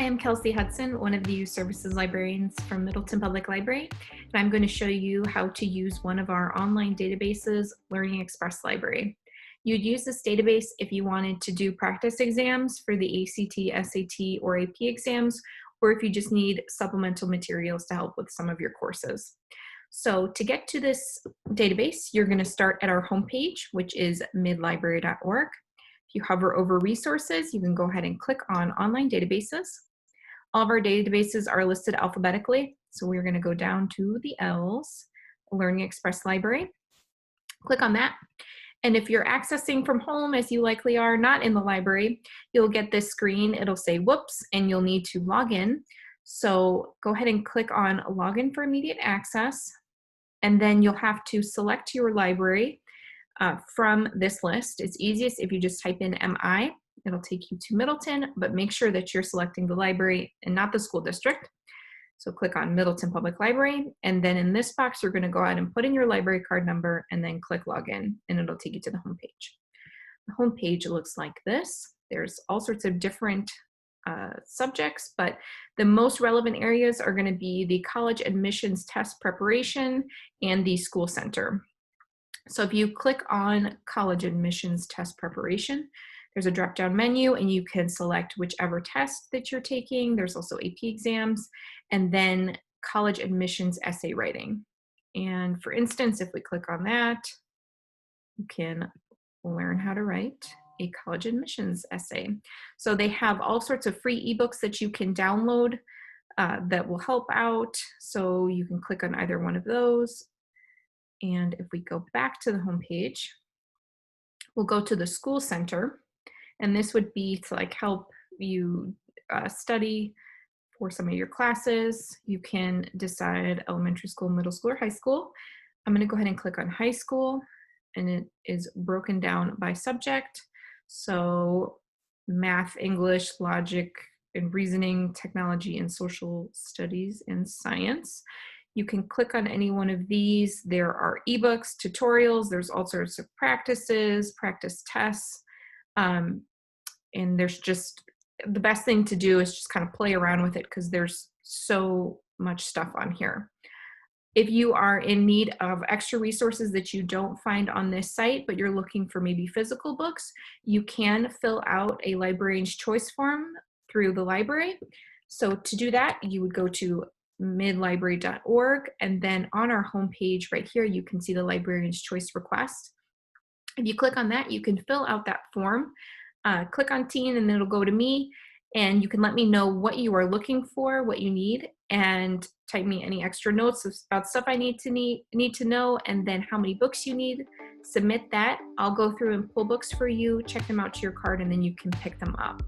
I'm Kelsey Hudson, one of the Youth Services Librarians from Middleton Public Library, and I'm going to show you how to use one of our online databases, Learning Express Library. You'd use this database if you wanted to do practice exams for the ACT, SAT, or AP exams, or if you just need supplemental materials to help with some of your courses. So to get to this database, you're going to start at our homepage, which is midlibrary.org. If you hover over resources, you can go ahead and click on online databases. All of our databases are listed alphabetically, so we're going to go down to the L's, Learning Express Library. Click on that. And if you're accessing from home, as you likely are, not in the library, you'll get this screen. It'll say whoops, and you'll need to log in. So go ahead and click on Login for immediate access, and then you'll have to select your library from this list. It's easiest if you just type in MI. It'll take you to Middleton, but make sure that you're selecting the library and not the school district. So click on Middleton Public Library, and then in this box, you're going to go ahead and put in your library card number and then click Login, and it'll take you to the homepage. The homepage looks like this. There's all sorts of different subjects, but the most relevant areas are going to be the college admissions test preparation and the school center. So if you click on college admissions test preparation, there's a drop-down menu and you can select whichever test that you're taking. There's also AP exams and then college admissions essay writing. And for instance, if we click on that, you can learn how to write a college admissions essay. So they have all sorts of free ebooks that you can download that will help out. So you can click on either one of those. And if we go back to the homepage, we'll go to the school center. And this would be to help you study for some of your classes. You can decide elementary school, middle school, or high school. I'm going to go ahead and click on high school, and it is broken down by subject. So math, English, logic, and reasoning, technology, and social studies and science. You can click on any one of these. There are ebooks, tutorials, there's all sorts of practices, practice tests, and there's just, the best thing to do is just kind of play around with it because there's so much stuff on here. If you are in need of extra resources that you don't find on this site, but you're looking for maybe physical books, you can fill out a librarian's choice form through the library. So to do that, you would go to midlibrary.org, and then on our homepage right here, you can see the librarian's choice request. If you click on that, you can fill out that form. Click on teen, and it'll go to me, and you can let me know what you are looking for, what you need, and type me any extra notes about stuff I need to know, and then how many books you need. Submit that. I'll go through and pull books for you, check them out to your card, and then you can pick them up.